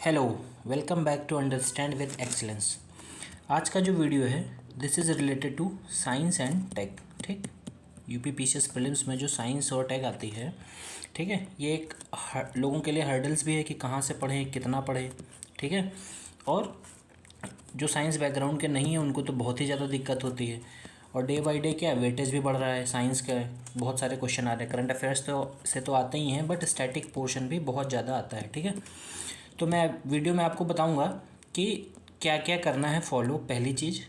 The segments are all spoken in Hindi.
Hello, welcome back to understand with excellence. आज का जो वीडियो है this is related to science and tech. ठीक, यूपी पीसीएस प्रीलिम्स में जो साइंस और टेक आती है, ठीक है, ये एक लोगों के लिए हर्डल्स भी है कि कहाँ से पढ़ें, कितना पढ़ें। ठीक है, और जो साइंस बैकग्राउंड के नहीं है उनको तो बहुत ही ज़्यादा दिक्कत होती है। और डे बाई डे क्या वेटेज भी बढ़ रहा है साइंस का, बहुत सारे क्वेश्चन आ रहे हैं। करंट अफेयर्स तो आते ही हैं, बट स्टैटिक पोर्शन भी बहुत ज़्यादा आता है। ठीक है, तो मैं वीडियो में आपको बताऊंगा कि क्या क्या करना है फॉलो, पहली चीज़।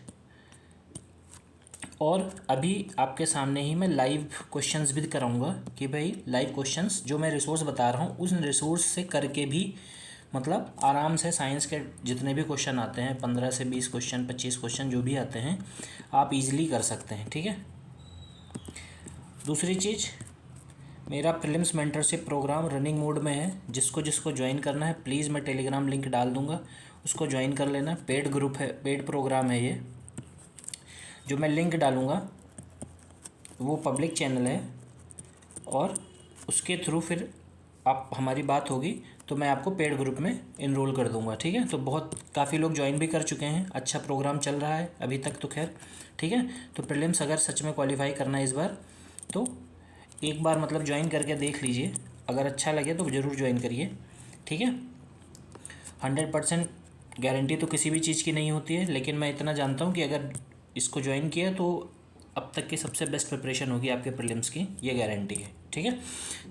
और अभी आपके सामने ही मैं लाइव क्वेश्चंस भी कराऊंगा कि भाई लाइव क्वेश्चंस जो मैं रिसोर्स बता रहा हूँ उस रिसोर्स से करके भी मतलब आराम से साइंस के जितने भी क्वेश्चन आते हैं 15 से 20 क्वेश्चन 25 क्वेश्चन जो भी आते हैं आप इजीली कर सकते हैं। ठीक है, दूसरी चीज़, मेरा prelims mentorship programme running mode में है। जिसको जिसको ज्वाइन करना है प्लीज़ मैं टेलीग्राम लिंक डाल दूंगा, उसको ज्वाइन कर लेना। पेड ग्रुप है, पेड प्रोग्राम है ये। जो मैं लिंक डालूंगा वो पब्लिक चैनल है और उसके थ्रू फिर आप हमारी बात होगी तो मैं आपको पेड ग्रुप में इनरोल कर दूंगा। ठीक है, तो बहुत काफ़ी लोग ज्वाइन भी कर चुके हैं, अच्छा प्रोग्राम चल रहा है अभी तक तो खैर। ठीक है, तो प्रीलिम्स अगर सच में क्वालिफाई करना है इस बार तो एक बार मतलब ज्वाइन करके देख लीजिए, अगर अच्छा लगे तो ज़रूर ज्वाइन करिए। ठीक है, 100% गारंटी तो किसी भी चीज़ की नहीं होती है, लेकिन मैं इतना जानता हूँ कि अगर इसको ज्वाइन किया तो अब तक की सबसे बेस्ट प्रिपरेशन होगी आपके प्रीलिम्स की, ये गारंटी है। ठीक है,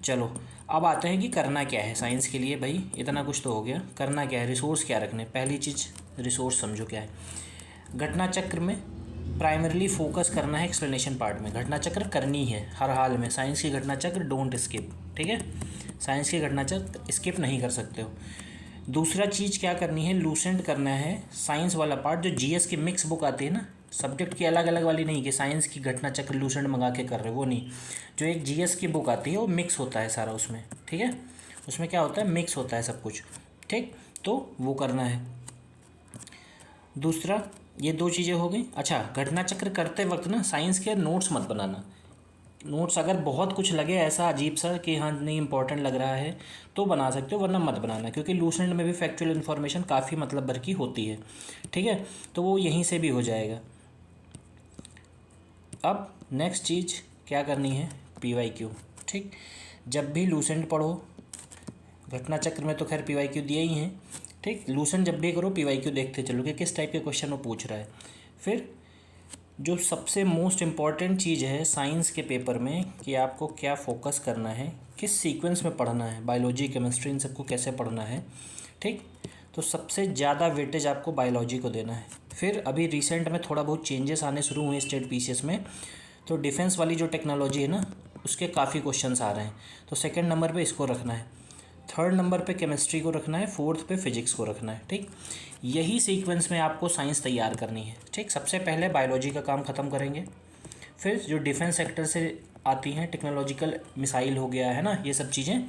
चलो अब आते हैं कि करना क्या है साइंस के लिए। भाई इतना कुछ तो हो गया, करना क्या है, रिसोर्स क्या रखने। पहली चीज़ रिसोर्स समझो क्या है। घटना चक्र में प्राइमरीली फोकस करना है एक्सप्लेनेशन पार्ट में। घटना चक्र करनी है हर हाल में, साइंस की घटना चक्र डोंट स्किप। ठीक है, साइंस की घटना चक्र स्किप नहीं कर सकते हो। दूसरा चीज़ क्या करनी है, लूसेंट करना है साइंस वाला पार्ट। जो जीएस की मिक्स बुक आती है ना, सब्जेक्ट की अलग अलग वाली नहीं कि साइंस की घटना चक्र लूसेंट मंगा के कर रहे, वो नहीं। जो एक जीएस की बुक आती है वो मिक्स होता है सारा उसमें। ठीक है, उसमें क्या होता है, मिक्स होता है सब कुछ। ठीक, तो वो करना है। दूसरा, ये दो चीज़ें हो गई। अच्छा, घटना चक्र करते वक्त ना साइंस के नोट्स मत बनाना। नोट्स अगर बहुत कुछ लगे ऐसा अजीब सा कि हाँ नहीं इंपॉर्टेंट लग रहा है तो बना सकते हो, वरना मत बनाना, क्योंकि लूसेंट में भी फैक्चुअल इन्फॉर्मेशन काफ़ी मतलब भर की होती है। ठीक है, तो वो यहीं से भी हो जाएगा। अब नेक्स्ट चीज़ क्या करनी है, पीवाईक्यू। ठीक, जब भी लूसेंट पढ़ो, घटना चक्र में तो खैर पीवाईक्यू दिए ही हैं। ठीक, लूसेंट जब भी करो पीवाईक्यू देखते चलो कि किस टाइप के क्वेश्चन वो पूछ रहा है। फिर जो सबसे मोस्ट इम्पॉर्टेंट चीज़ है साइंस के पेपर में कि आपको क्या फोकस करना है, किस सीक्वेंस में पढ़ना है, बायोलॉजी केमिस्ट्री इन सबको कैसे पढ़ना है। ठीक, तो सबसे ज़्यादा वेटेज आपको बायोलॉजी को देना है। फिर अभी रिसेंट में थोड़ा बहुत चेंजेस आने शुरू हुए स्टेट पीसीएस में, तो डिफेंस वाली जो टेक्नोलॉजी है ना उसके काफ़ी क्वेश्चंस आ रहे हैं, तो सेकंड नंबर पे इसको रखना है, थर्ड नंबर पे केमिस्ट्री को रखना है, फोर्थ पे फिजिक्स को रखना है। ठीक, यही सीक्वेंस में आपको साइंस तैयार करनी है। ठीक, सबसे पहले बायोलॉजी का काम ख़त्म करेंगे, फिर जो डिफेंस सेक्टर से आती हैं टेक्नोलॉजिकल मिसाइल हो गया है ना, ये सब चीज़ें,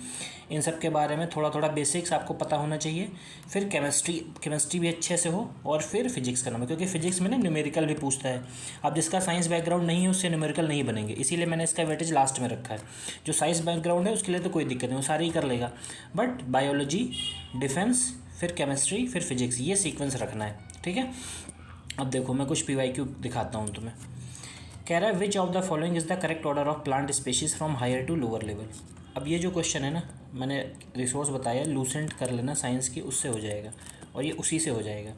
इन सब के बारे में थोड़ा थोड़ा बेसिक्स आपको पता होना चाहिए। फिर केमिस्ट्री भी अच्छे से हो, और फिर फिजिक्स का नंबर, क्योंकि फिजिक्स में ना न्यूमेरिकल भी पूछता है। अब जिसका साइंस बैकग्राउंड नहीं है उससे न्यूमेरिकल नहीं बनेंगे, इसीलिए मैंने इसका वेटेज लास्ट में रखा है। जो साइंस बैकग्राउंड है उसके लिए तो कोई दिक्कत नहीं, वो सारे ही कर लेगा, बट बायोलॉजी, डिफेंस, फिर केमिस्ट्री, फिर फिजिक्स, ये सीक्वेंस रखना है। ठीक है, अब देखो मैं कुछ पीवाईक्यू दिखाता हूँ तुम्हें। कह रहा है which of the following is the correct order of plant species from higher to lower level. अब ये जो क्वेश्चन है ना, मैंने रिसोर्स बताया, लूसेंट कर लेना साइंस की, उससे हो जाएगा और ये उसी से हो जाएगा।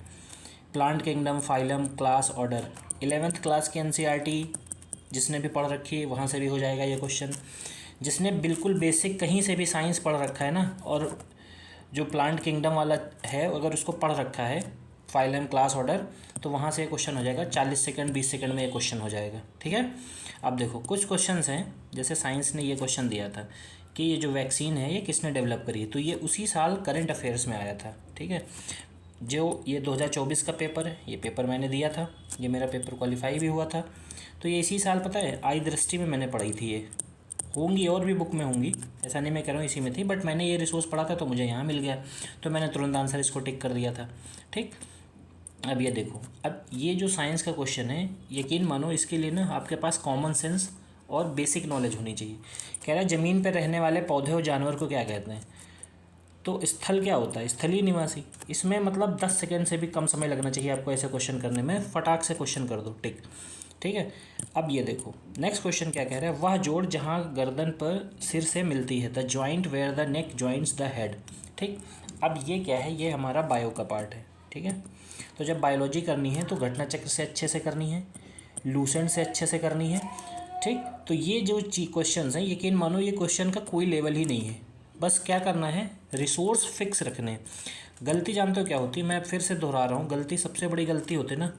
Plant kingdom, phylum, class, order, 11th class की एनसीईआरटी जिसने भी पढ़ रखी है वहाँ से भी हो जाएगा ये क्वेश्चन। जिसने बिल्कुल बेसिक कहीं से भी साइंस पढ़ रखा है ना, और जो प्लांट किंगडम वाला है अगर उसको पढ़ रखा है, फाइलम, क्लास, ऑर्डर, तो वहाँ से क्वेश्चन हो जाएगा। 40 सेकंड 20 सेकंड में ये क्वेश्चन हो जाएगा। ठीक है, अब देखो कुछ क्वेश्चंस हैं, जैसे साइंस ने ये क्वेश्चन दिया था कि ये जो वैक्सीन है ये किसने डेवलप करी है, तो ये उसी साल करंट अफेयर्स में आया था। ठीक है, जो ये 2024 का पेपर है, ये पेपर मैंने दिया था, ये मेरा पेपर क्वालिफाई भी हुआ था, तो ये इसी साल पता है आई दृष्टि में मैंने पढ़ी थी। ये होंगी और भी बुक में होंगी, ऐसा नहीं मैं कह रहा हूँ इसी में थी, बट मैंने ये रिसोर्स पढ़ा था तो मुझे यहाँ मिल गया, तो मैंने तुरंत आंसर इसको टिक कर दिया था। ठीक, अब ये देखो, अब ये जो साइंस का क्वेश्चन है, यकीन मानो इसके लिए ना आपके पास कॉमन सेंस और बेसिक नॉलेज होनी चाहिए। कह रहा है ज़मीन पर रहने वाले पौधे और जानवर को क्या कहते हैं। तो स्थल क्या होता है? स्थलीय निवासी। इसमें मतलब 10 सेकेंड से भी कम समय लगना चाहिए आपको ऐसे क्वेश्चन करने में, फटाक से क्वेश्चन कर दो टिक। ठीक है, अब ये देखो नेक्स्ट क्वेश्चन क्या कह रहा है, वह जोड़ जहाँ गर्दन पर सिर से मिलती है, the joint where the neck joins the head. ठीक, अब ये क्या है, ये हमारा बायो का पार्ट है। ठीक है, तो जब बायोलॉजी करनी है तो घटना चक्र से अच्छे से करनी है, लूसेंट से अच्छे से करनी है। ठीक, तो ये जो क्वेश्चन हैं, यकीन मानो ये क्वेश्चन का कोई लेवल ही नहीं है, बस क्या करना है, रिसोर्स फिक्स रखने हैं। गलती जानते हो क्या होती है, मैं फिर से दोहरा रहा हूँ, गलती सबसे बड़ी गलती होती है ना,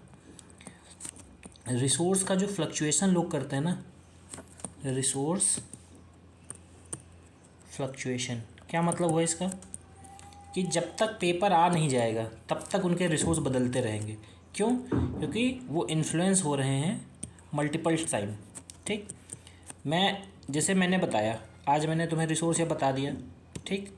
रिसोर्स का जो फ्लक्चुएशन लोग करते हैं ना, रिसोर्स फ्लक्चुएशन, क्या मतलब हुआ इसका, कि जब तक पेपर आ नहीं जाएगा तब तक उनके रिसोर्स बदलते रहेंगे। क्यों? क्योंकि वो इन्फ्लुएंस हो रहे हैं मल्टीपल टाइम। ठीक, जैसे मैंने बताया, आज मैंने तुम्हें रिसोर्स ये बता दिया। ठीक,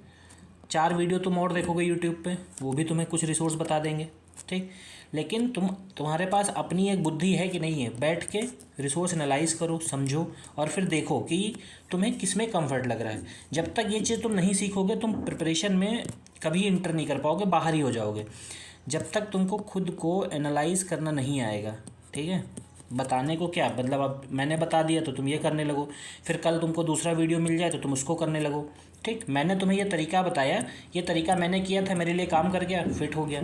4 वीडियो तुम और देखोगे यूट्यूब पे, वो भी तुम्हें कुछ रिसोर्स बता देंगे। ठीक, लेकिन तुम्हारे पास अपनी एक बुद्धि है कि नहीं है, बैठ के रिसोर्स एनालाइज करो, समझो और फिर देखो कि तुम्हें किस में कंफर्ट लग रहा है। जब तक ये चीज़ तुम नहीं सीखोगे तुम प्रिपरेशन में कभी इंटर नहीं कर पाओगे, बाहर ही हो जाओगे। जब तक तुमको खुद को एनालाइज करना नहीं आएगा। ठीक है, बताने को क्या मतलब, अब मैंने बता दिया तो तुम ये करने लगो, फिर कल तुमको दूसरा वीडियो मिल जाए तो तुम उसको करने लगो। ठीक, मैंने तुम्हें ये तरीका बताया, ये तरीका मैंने किया था, मेरे लिए काम कर गया, फिट हो गया।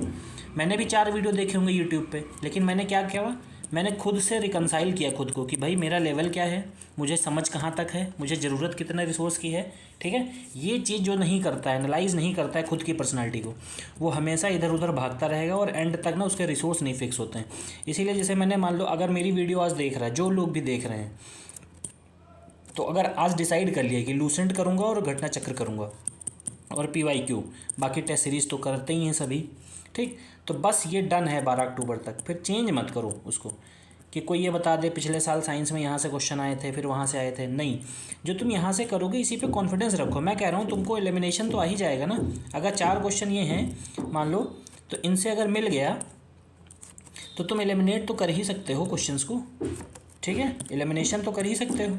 मैंने भी 4 वीडियो देखे होंगे यूट्यूब पे, लेकिन मैंने क्या किया, मैंने खुद से रिकंसाइल किया खुद को कि भाई मेरा लेवल क्या है, मुझे समझ कहाँ तक है, मुझे ज़रूरत कितने रिसोर्स की है। ठीक है, ये चीज़ जो नहीं करता है, एनालाइज नहीं करता है खुद की पर्सनालिटी को, वो हमेशा इधर उधर भागता रहेगा और एंड तक ना उसके रिसोर्स नहीं फिक्स होते हैं। इसीलिए जैसे मैंने मान लो, अगर मेरी वीडियो आज देख रहा है, जो लोग भी देख रहे हैं, तो अगर आज डिसाइड कर लिया कि लूसेंट करूँगा और घटना चक्र करूँगा और PYQ, बाकी टेस्ट सीरीज़ तो करते ही हैं सभी। ठीक, तो बस ये डन है 12 अक्टूबर तक, फिर चेंज मत करो उसको कि कोई ये बता दे पिछले साल साइंस में यहाँ से क्वेश्चन आए थे फिर वहाँ से आए थे। नहीं, जो तुम यहाँ से करोगे इसी पे कॉन्फिडेंस रखो। मैं कह रहा हूँ तुमको एलिमिनेशन तो आ ही जाएगा ना। अगर 4 क्वेश्चन ये हैं मान लो, तो इनसे अगर मिल गया तो तुम एलिमिनेट तो कर ही सकते हो क्वेश्चंस को। ठीक है, एलिमिनेशन तो कर ही सकते हो।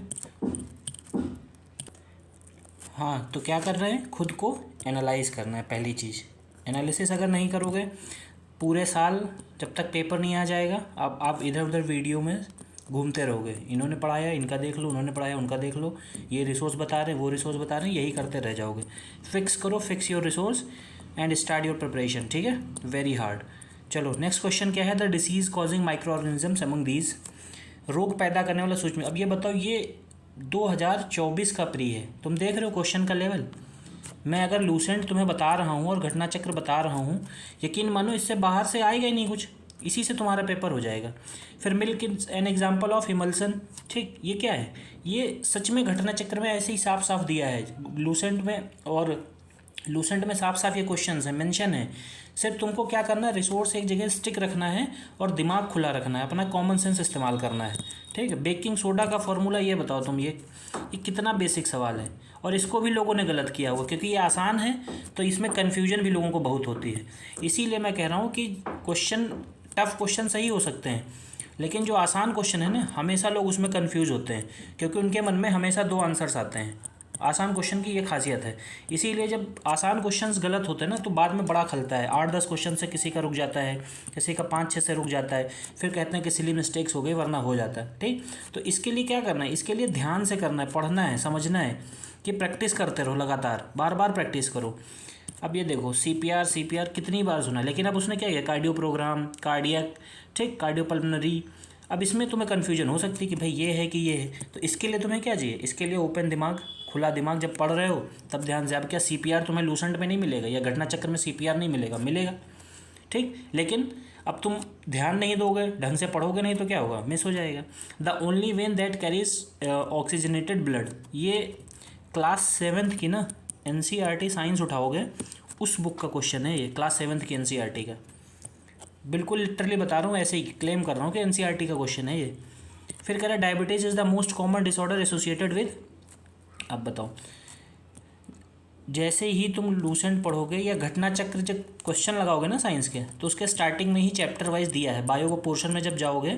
हाँ, तो क्या कर रहे हैं, खुद को एनालाइज करना है। पहली चीज़, एनालिसिस अगर नहीं करोगे पूरे साल, जब तक पेपर नहीं आ जाएगा, आप इधर उधर वीडियो में घूमते रहोगे। इन्होंने पढ़ाया, इनका देख लो, उन्होंने पढ़ाया, उनका देख लो, ये रिसोर्स बता रहे हैं, वो रिसोर्स बता रहे हैं, यही करते रह जाओगे। फिक्स करो, fix your resource and start your preparation. ठीक है, वेरी हार्ड। चलो नेक्स्ट क्वेश्चन क्या है, the disease causing micro organisms among these, रोग पैदा करने वाला सूक्ष्म। अब ये बताओ, ये 2024 का प्री है, तुम देख रहे हो क्वेश्चन का लेवल। मैं अगर लूसेंट तुम्हें बता रहा हूँ और घटना चक्र बता रहा हूँ, यकीन मानो इससे बाहर से आएगा ही नहीं कुछ, इसी से तुम्हारा पेपर हो जाएगा। फिर milk an example of emulsion. ठीक, ये क्या है, ये सच में घटना चक्र में ऐसे ही साफ साफ दिया है लूसेंट में, और लूसेंट में साफ साफ ये क्वेश्चन है, मेंशन है। सिर्फ तुमको क्या करना है, रिसोर्स एक जगह स्टिक रखना है और दिमाग खुला रखना है, अपना कॉमन सेंस इस्तेमाल करना है। ठीक है, बेकिंग सोडा का फॉर्मूला ये बताओ तुम, ये कितना बेसिक सवाल है, और इसको भी लोगों ने गलत किया हुआ, क्योंकि ये आसान है तो इसमें कन्फ्यूजन भी लोगों को बहुत होती है। इसीलिए मैं कह रहा हूँ कि क्वेश्चन, टफ क्वेश्चन सही हो सकते हैं, लेकिन जो आसान क्वेश्चन है ना, हमेशा लोग उसमें कन्फ्यूज होते हैं, क्योंकि उनके मन में हमेशा 2 आंसर्स आते हैं। आसान क्वेश्चन की ये खासियत है। इसीलिए जब आसान क्वेश्चंस गलत होते हैं ना, तो बाद में बड़ा खलता है। 8-10 क्वेश्चन से किसी का रुक जाता है, किसी का 5-6 से रुक जाता है, फिर कहते हैं कि सिली मिस्टेक्स हो गई, वरना हो जाता है। ठीक, तो इसके लिए क्या करना है, इसके लिए ध्यान से करना है, पढ़ना है, समझना है, कि प्रैक्टिस करते रहो लगातार, बार बार प्रैक्टिस करो। अब ये देखो, CPR कितनी बार सुना, लेकिन अब उसने क्या किया, कार्डियो प्रोग्राम, कार्डियक, ठीक, कार्डियोपल्मोनरी। अब इसमें तुम्हें कन्फ्यूजन हो सकती है कि भाई ये है कि ये है, तो इसके लिए तुम्हें क्या चाहिए, इसके लिए ओपन दिमाग, खुला दिमाग। जब पढ़ रहे हो तब ध्यान से। अब क्या CPR तुम्हें लूसेंट में नहीं मिलेगा, या घटना चक्र में CPR नहीं मिलेगा, मिलेगा। ठीक, लेकिन अब तुम ध्यान नहीं दोगे, ढंग से पढ़ोगे नहीं, तो क्या होगा, मिस हो जाएगा। The only when that carries oxygenated blood, ये क्लास 7th की ना NCERT साइंस उठाओगे, उस बुक का क्वेश्चन है ये, क्लास 7th की NCERT का। बिल्कुल लिटरली बता रहा हूँ, ऐसे ही क्लेम कर रहा हूँ कि NCERT का क्वेश्चन है ये। फिर कह रहा है diabetes is the most common disorder associated with. अब बताओ, जैसे ही तुम लूसेंट पढ़ोगे या घटना चक्र जब क्वेश्चन लगाओगे ना साइंस के, तो उसके स्टार्टिंग में ही चैप्टर वाइज दिया है। बायो को पोर्शन में जब जाओगे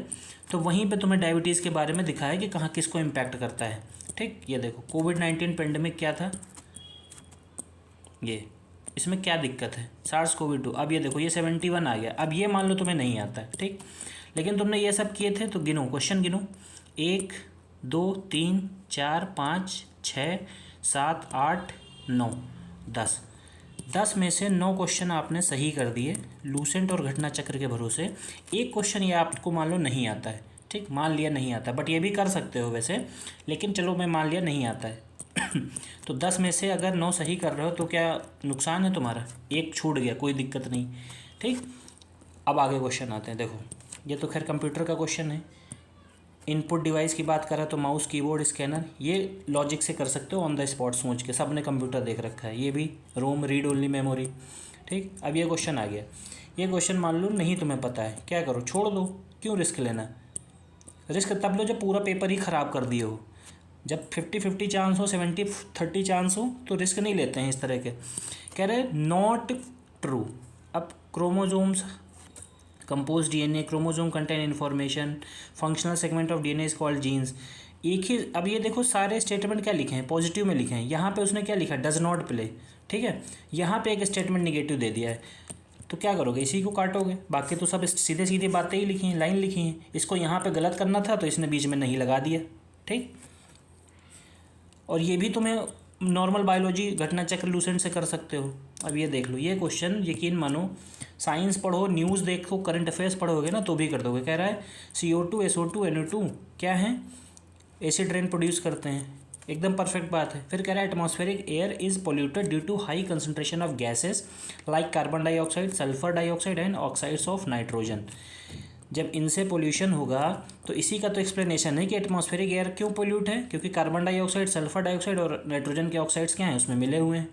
तो वहीं पे तुम्हें डायबिटीज़ के बारे में दिखा है कि कहाँ किसको इम्पैक्ट करता है। ठीक, ये देखो कोविड-19 पेंडेमिक क्या था, ये इसमें क्या दिक्कत है, SARS-CoV-2। अब ये देखो ये 71 आ गया। अब ये मान लो तुम्हें नहीं आता है, ठीक, लेकिन तुमने ये सब किए थे तो गिनो, क्वेश्चन गिनो, 1 2 3 4 5 6 7 8 9 10। 10 में से 9 क्वेश्चन आपने सही कर दिए लूसेंट और घटना चक्र के भरोसे। एक क्वेश्चन ये आपको मान लो नहीं आता है, ठीक, मान लिया नहीं आता, बट ये भी कर सकते हो वैसे, लेकिन चलो मैं मान लिया नहीं आता है। तो 10 में से अगर 9 सही कर रहे हो तो क्या नुकसान है तुम्हारा, एक छूट गया, कोई दिक्कत नहीं, ठीक। अब आगे क्वेश्चन आते हैं। देखो ये तो खैर कंप्यूटर का क्वेश्चन है। इनपुट डिवाइस की बात करें तो माउस, कीबोर्ड, स्कैनर, ये लॉजिक से कर सकते हो ऑन द स्पॉट सोच के, सब ने कंप्यूटर देख रखा है। ये भी रोम, रीड ओनली मेमोरी, ठीक। अब ये क्वेश्चन आ गया, ये क्वेश्चन मान लो नहीं तुम्हें पता है, क्या करो, छोड़ दो, क्यों रिस्क लेना। रिस्क तब लो जब पूरा पेपर ही ख़राब कर दिए हो। जब 50-50 चांस हो, 70-30 चांस हो तो रिस्क नहीं लेते हैं इस तरह के। कह रहे नॉट ट्रू। अब chromosomes compose DNA, chromosome contain information, functional segment of DNA is called jeans. एक ही, अब ये देखो सारे स्टेटमेंट क्या लिखे हैं, पॉजिटिव में लिखे हैं। यहाँ पे उसने क्या लिखा, डज नॉट प्ले, ठीक है। यहाँ पे एक स्टेटमेंट निगेटिव दे दिया है, तो क्या करोगे, इसी को काटोगे। बाकी तो सब सीधे सीधे बातें ही लिखी हैं, लाइन लिखी हैं। इसको यहाँ पे गलत करना था तो इसने बीच में नहीं लगा दिया, ठीक। और ये भी तुम्हें नॉर्मल बायोलॉजी घटना चक्र लूसेंट से कर सकते हो। अब ये देख लो, ये क्वेश्चन यकीन मानो साइंस पढ़ो, न्यूज़ देखो, करंट अफेयर्स पढ़ोगे ना तो भी कर दोगे। कह रहा है CO2 SO2 NO2 क्या है, एसिड रेन प्रोड्यूस करते हैं, एकदम परफेक्ट बात है। फिर कह रहा है atmospheric air is polluted due to high concentration of gases like carbon dioxide, sulphur dioxide and oxides of nitrogen. जब इनसे पोल्यूशन होगा तो इसी का तो एक्सप्लेनेशन है कि एटमॉस्फेरिक एयर क्यों पोल्यूट है, क्योंकि कार्बन डाइऑक्साइड, सल्फर डाइऑक्साइड और नाइट्रोजन के ऑक्साइड्स क्या हैं उसमें मिले हुए हैं।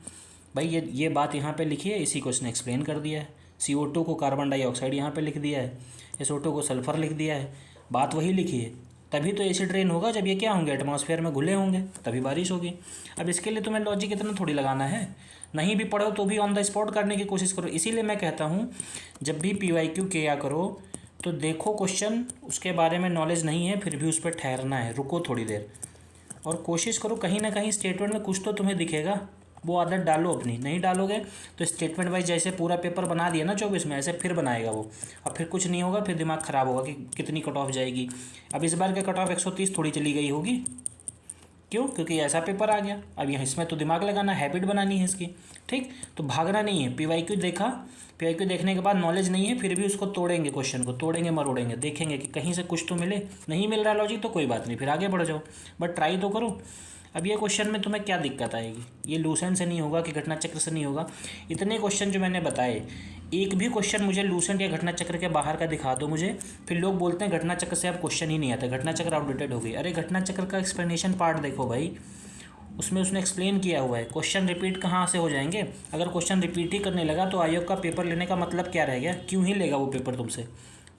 भाई ये बात यहाँ पे लिखी है, इसी को इसने एक्सप्लेन कर दिया है। CO2 को कार्बन डाइऑक्साइड यहाँ पे लिख दिया है, SO2 को सल्फर लिख दिया है, बात वही लिखी है। तभी तो एसिड रेन होगा जब ये क्या होंगे, एटमॉस्फेयर में घुले होंगे, तभी बारिश होगी। अब इसके लिए तुम्हें लॉजिक इतना थोड़ी लगाना है, नहीं भी पढ़ो तो भी ऑन द स्पॉट करने की कोशिश करो। इसीलिए मैं कहता हूँ जब भी PYQ किया करो तो देखो क्वेश्चन, उसके बारे में नॉलेज नहीं है फिर भी उस पर ठहरना है, रुको थोड़ी देर और कोशिश करो, कहीं ना कहीं स्टेटमेंट में कुछ तो तुम्हें दिखेगा, वो आदत डालो अपनी। नहीं डालोगे तो स्टेटमेंट वाइज जैसे पूरा पेपर बना दिया ना 24 में, ऐसे फिर बनाएगा वो, और फिर कुछ नहीं होगा, फिर दिमाग ख़राब होगा कि कितनी कट ऑफ जाएगी। अब इस बार का कट ऑफ 130 थोड़ी चली गई होगी, क्यों, क्योंकि ऐसा पेपर आ गया। अब यहाँ इसमें तो दिमाग लगाना, हैबिट बनानी है इसकी, ठीक। तो भागना नहीं है। PYQ देखा, PYQ देखने के बाद नॉलेज नहीं है फिर भी उसको तोड़ेंगे, क्वेश्चन को तोड़ेंगे मरोड़ेंगे, देखेंगे कि कहीं से कुछ तो मिले। नहीं मिल रहा लॉजिक तो कोई बात नहीं, फिर आगे बढ़ जाओ, बट ट्राई तो करो। अब ये क्वेश्चन में तुम्हें क्या दिक्कत आएगी, ये लूसेंट से नहीं होगा कि घटना चक्र से नहीं होगा। इतने क्वेश्चन जो मैंने बताए, एक भी क्वेश्चन मुझे लूसेंट या घटना चक्र के बाहर का दिखा दो मुझे। फिर लोग बोलते हैं घटना चक्र से अब क्वेश्चन ही नहीं आता, घटना चक्र आउटडेटेड हो गई। अरे घटना चक्र का एक्सप्लेनेशन पार्ट देखो भाई, उसमें उसने एक्सप्लेन किया हुआ है। क्वेश्चन रिपीट कहाँ से हो जाएंगे, अगर क्वेश्चन रिपीट ही करने लगा तो आयोग का पेपर लेने का मतलब क्या रह गया, क्यों ही लेगा वो पेपर तुमसे,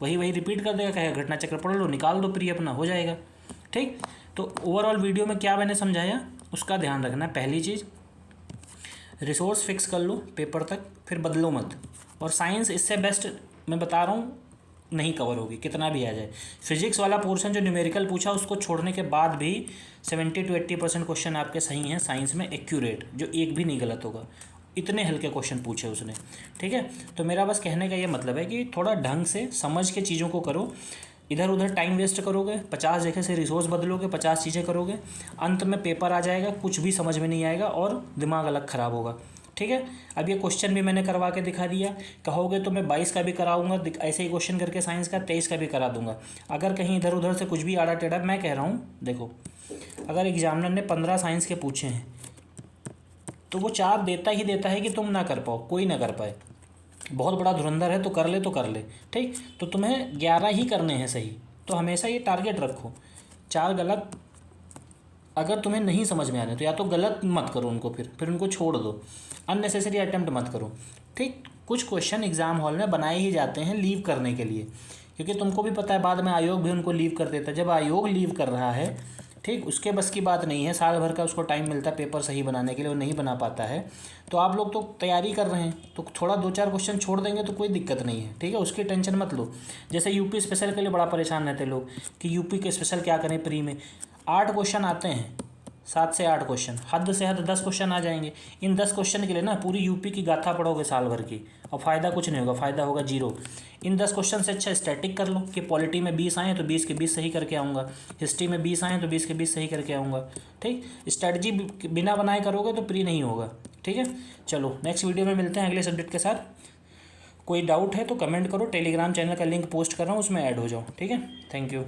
वही रिपीट कर देगा, कहेगा घटना चक्र पढ़ लो, निकाल दो प्री अपना, हो जाएगा, ठीक। तो ओवरऑल वीडियो में क्या मैंने समझाया उसका ध्यान रखना। पहली चीज़, रिसोर्स फिक्स कर लो पेपर तक, फिर बदलो मत। और साइंस इससे बेस्ट मैं बता रहा हूँ नहीं कवर होगी कितना भी आ जाए। फिजिक्स वाला पोर्शन जो न्यूमेरिकल पूछा उसको छोड़ने के बाद भी 70 to 80% क्वेश्चन आपके सही हैं साइंस में, एक्यूरेट, जो एक भी नहीं गलत होगा। इतने हल्के क्वेश्चन पूछे उसने, ठीक है। तो मेरा बस कहने का ये मतलब है कि थोड़ा ढंग से समझ के चीज़ों को करो। इधर उधर टाइम वेस्ट करोगे, 50 जगह से रिसोर्स बदलोगे, 50 चीज़ें करोगे, अंत में पेपर आ जाएगा, कुछ भी समझ में नहीं आएगा और दिमाग अलग ख़राब होगा, ठीक है। अब ये क्वेश्चन भी मैंने करवा के दिखा दिया, कहोगे तो मैं 22 का भी कराऊंगा ऐसे ही क्वेश्चन करके साइंस का, 23 का भी करा दूंगा। अगर कहीं इधर उधर से कुछ भी आड़ा टेढ़ा, मैं कह रहा हूँ देखो, अगर एग्जामिनर ने 15 साइंस के पूछे हैं तो वो 4 देता ही देता है कि तुम ना कर पाओ, कोई ना कर पाए। बहुत बड़ा धुरंधर है तो कर ले, ठीक। तो तुम्हें 11 ही करने हैं सही, तो हमेशा ये टारगेट रखो। 4 गलत अगर तुम्हें नहीं समझ में आ रहे तो या तो गलत मत करो उनको, फिर उनको छोड़ दो, अननेसेसरी अटेम्प्ट मत करो, ठीक। कुछ क्वेश्चन एग्जाम हॉल में बनाए ही जाते हैं लीव करने के लिए, क्योंकि तुमको भी पता है बाद में आयोग भी उनको लीव कर देता है। जब आयोग लीव कर रहा है, ठीक, उसके बस की बात नहीं है, साल भर का उसको टाइम मिलता है पेपर सही बनाने के लिए, वो नहीं बना पाता है। तो आप लोग तो तैयारी कर रहे हैं तो थोड़ा 2-4 क्वेश्चन छोड़ देंगे तो कोई दिक्कत नहीं है, ठीक है, उसकी टेंशन मत लो। जैसे यूपी स्पेशल के लिए बड़ा परेशान रहते लोग कि यूपी के स्पेशल क्या करें प्री में, 8 क्वेश्चन आते हैं, 7 से 8 क्वेश्चन, हद से हद 10 क्वेश्चन आ जाएंगे। इन 10 क्वेश्चन के लिए ना पूरी यूपी की गाथा पढ़ोगे साल भर की, और फ़ायदा कुछ नहीं होगा, फ़ायदा होगा जीरो। इन 10 क्वेश्चन से अच्छा स्टैटिक कर लो कि पॉलिटी में 20 आए तो 20 के 20 सही करके आऊँगा, हिस्ट्री में 20 आए तो 20 के 20 सही करके आऊँगा। ठीक, स्ट्रैटेजी बिना बनाए करोगे तो प्री नहीं होगा। ठीक है, चलो नेक्स्ट वीडियो में मिलते हैं अगले सब्जेक्ट के साथ। कोई डाउट है तो कमेंट करो, टेलीग्राम चैनल का लिंक पोस्ट कर रहा हूँ, उसमें ऐड हो जाओ। ठीक है, थैंक यू।